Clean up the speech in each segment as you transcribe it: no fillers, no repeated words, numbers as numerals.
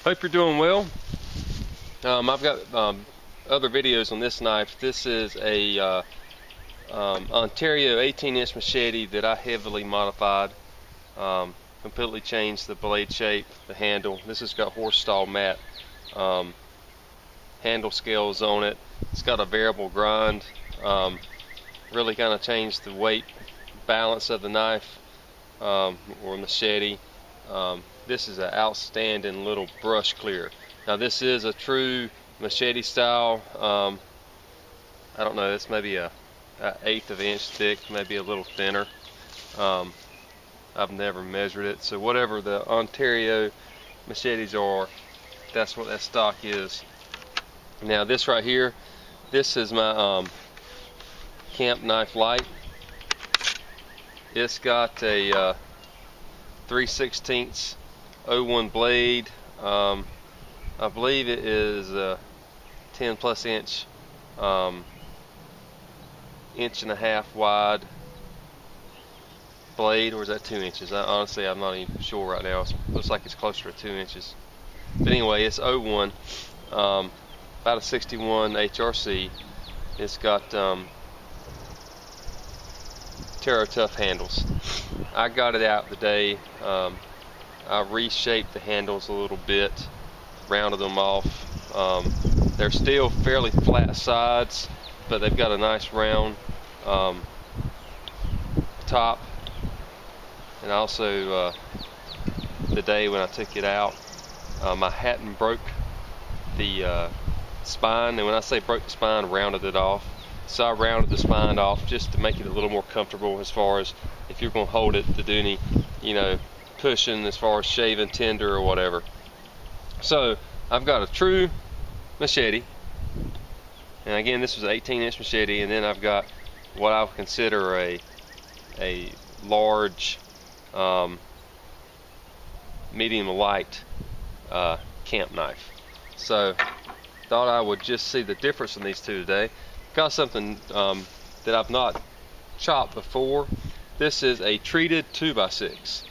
Hope you're doing well. I've got other videos on this knife. This is a Ontario 18-inch machete that I heavily modified. Completely changed the blade shape, the handle. This has got horse stall mat handle scales on it. It's got a variable grind. Really kind of changed the weight balance of the knife or machete. This is an outstanding little brush clear. Now this is a true machete style. I don't know, it's maybe a 1/8 of an inch thick, maybe a little thinner. I've never measured it, so whatever the Ontario machetes are, that's what that stock is. Now this right here, this is my camp knife light. It's got a 3/16 01 blade. I believe it is a 10+ inch, 1.5 inch wide blade, or is that 2 inches? Honestly, I'm not even sure right now. It looks like it's closer to 2 inches. But anyway, it's 01, about a 61 HRC. It's got Terra Tough handles. I got it out today. I reshaped the handles a little bit, rounded them off. They're still fairly flat sides, but they've got a nice round top. And also the day when I took it out, I hadn't broke the spine, and when I say broke the spine, rounded it off. So I rounded the spine off just to make it a little more comfortable as far as if you're going to hold it to do any, pushing as far as shaving tender or whatever. So I've got a true machete, and again this was an 18-inch machete, and then I've got what I would consider a large, medium light camp knife. So thought I would just see the difference in these two today. Got something that I've not chopped before. This is a treated 2x6.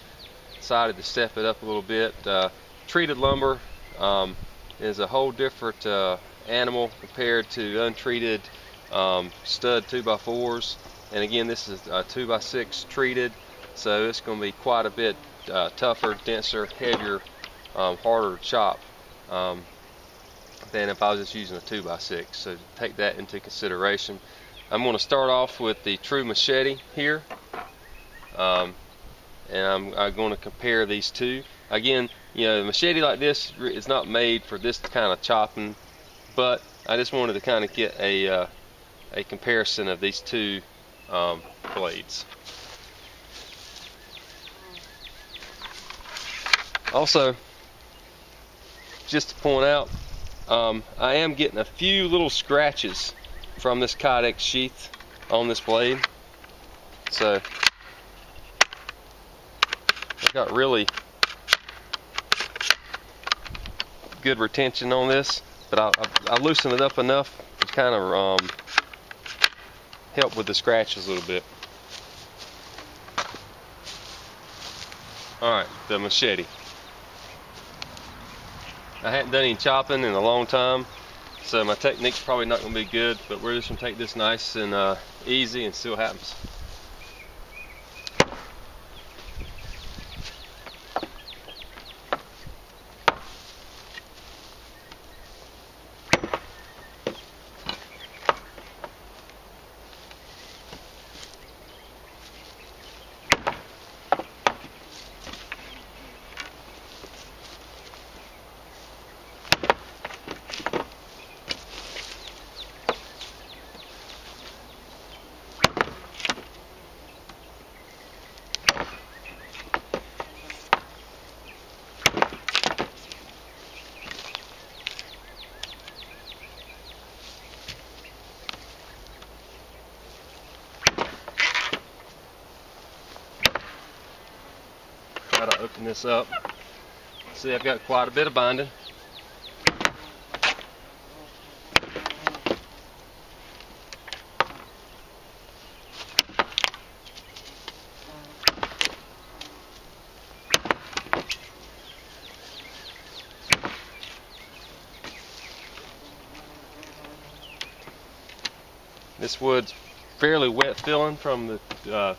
Decided to step it up a little bit. Treated lumber is a whole different animal compared to untreated stud 2x4s. And again, this is a 2x6 treated, so it's going to be quite a bit tougher, denser, heavier, harder to chop than if I was just using a 2x6. So take that into consideration. I'm going to start off with the true machete here, and I'm going to compare these two. Again, the machete like this is not made for this kind of chopping, but I just wanted to kind of get a comparison of these two blades. Also, just to point out, I am getting a few little scratches from this Kydex sheath on this blade. So I've got really good retention on this, but I loosened it up enough to kind of help with the scratches a little bit. Alright, the machete. I hadn't done any chopping in a long time, so my technique's probably not going to be good, but we're just going to take this nice and easy and see what happens. Try to open this up. See, I've got quite a bit of binding. This wood's fairly wet filling from the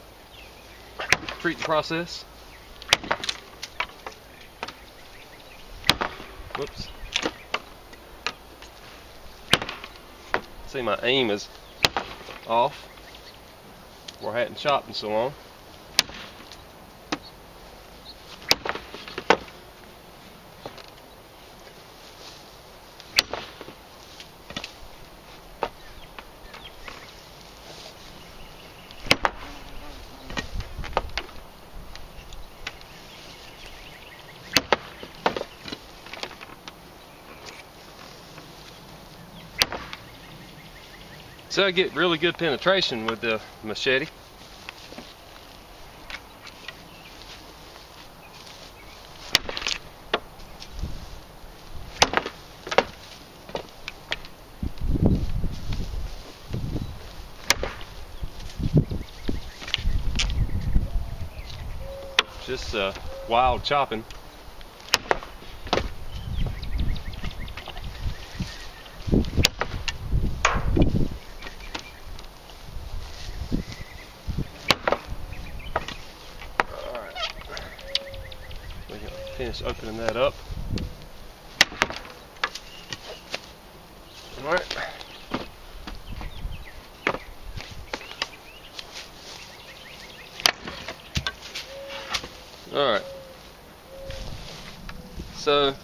treating process. Whoops. See, my aim is off, where I hadn't chopped in so long. So I get really good penetration with the machete. Just wild chopping. Finish opening that up. Alright. Alright. So,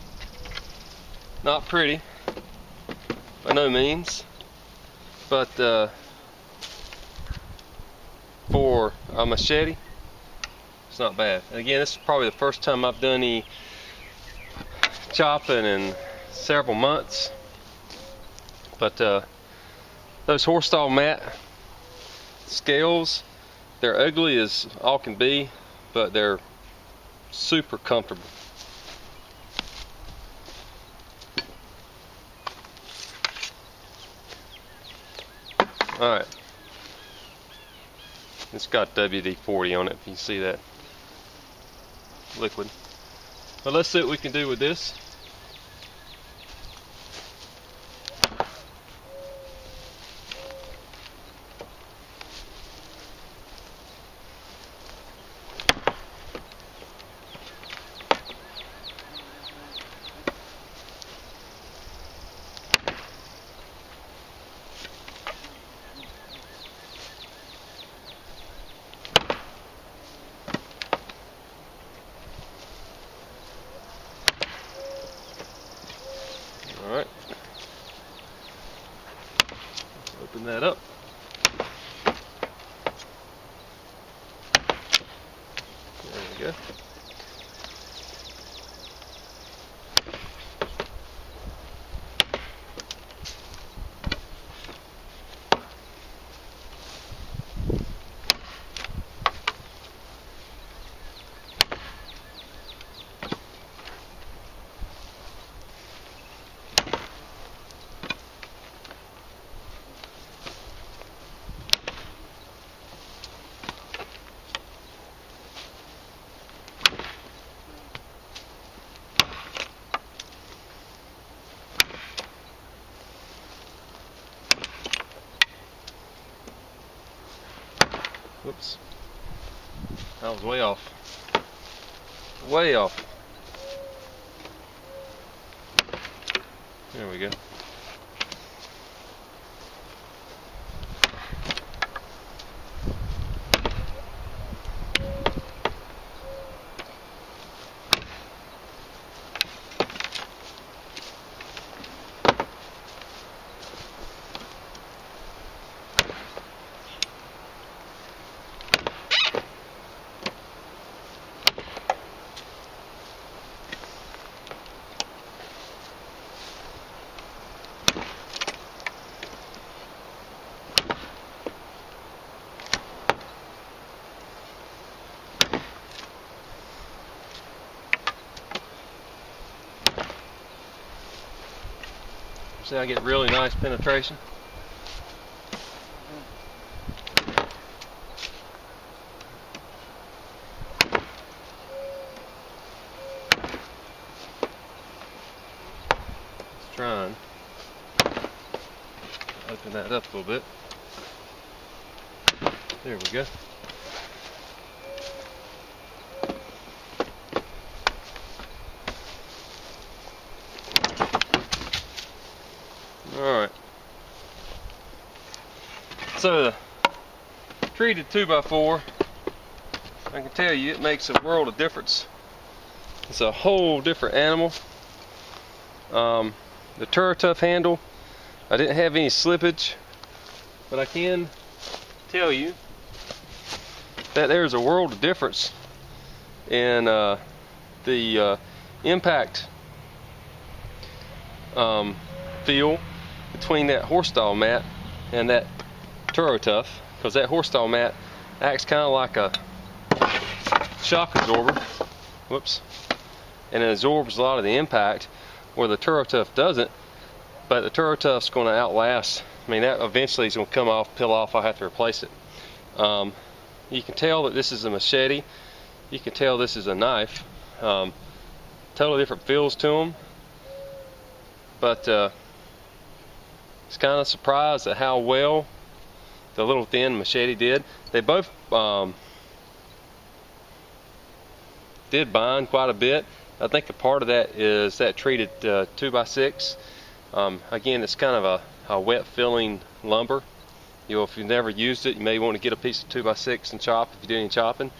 not pretty, by no means, but for a machete, it's not bad. And again, this is probably the first time I've done any chopping in several months. But those horse stall mat scales, they're ugly as all can be, but they're super comfortable. Alright. It's got WD-40 on it, if you see that liquid. But let's see what we can do with this. Alright, open that up. There we go. Whoops. That was way off. Way off. There we go. See, I get really nice penetration. Let's try and open that up a little bit. There we go. Alright. So the treated 2x4, I can tell you it makes a world of difference. It's a whole different animal. The Turtle handle, I didn't have any slippage, but I can tell you that there's a world of difference in the impact feel between that horse stall mat and that Turtle, because that horse stall mat acts kind of like a shock absorber, whoops, and it absorbs a lot of the impact, where the Turtle doesn't. But the Turtle's going to outlast. I mean, that eventually is going to come off, peel off. I have to replace it. You can tell that this is a machete. You can tell this is a knife. Totally different feels to them. But it's kind of surprised at how well the little thin machete did. They both did bind quite a bit. I think a part of that is that treated 2x6. Again, it's kind of a wet filling lumber. You know, if you've never used it, you may want to get a piece of 2x6 and chop if you do any chopping.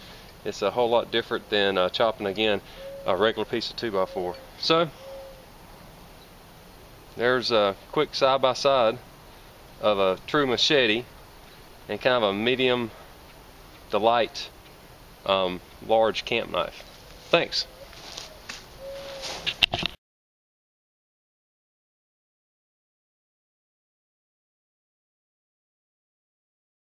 It's a whole lot different than chopping, again, a regular piece of 2x4. So there's a quick side-by-side of a true machete and kind of a medium to light large camp knife. Thanks.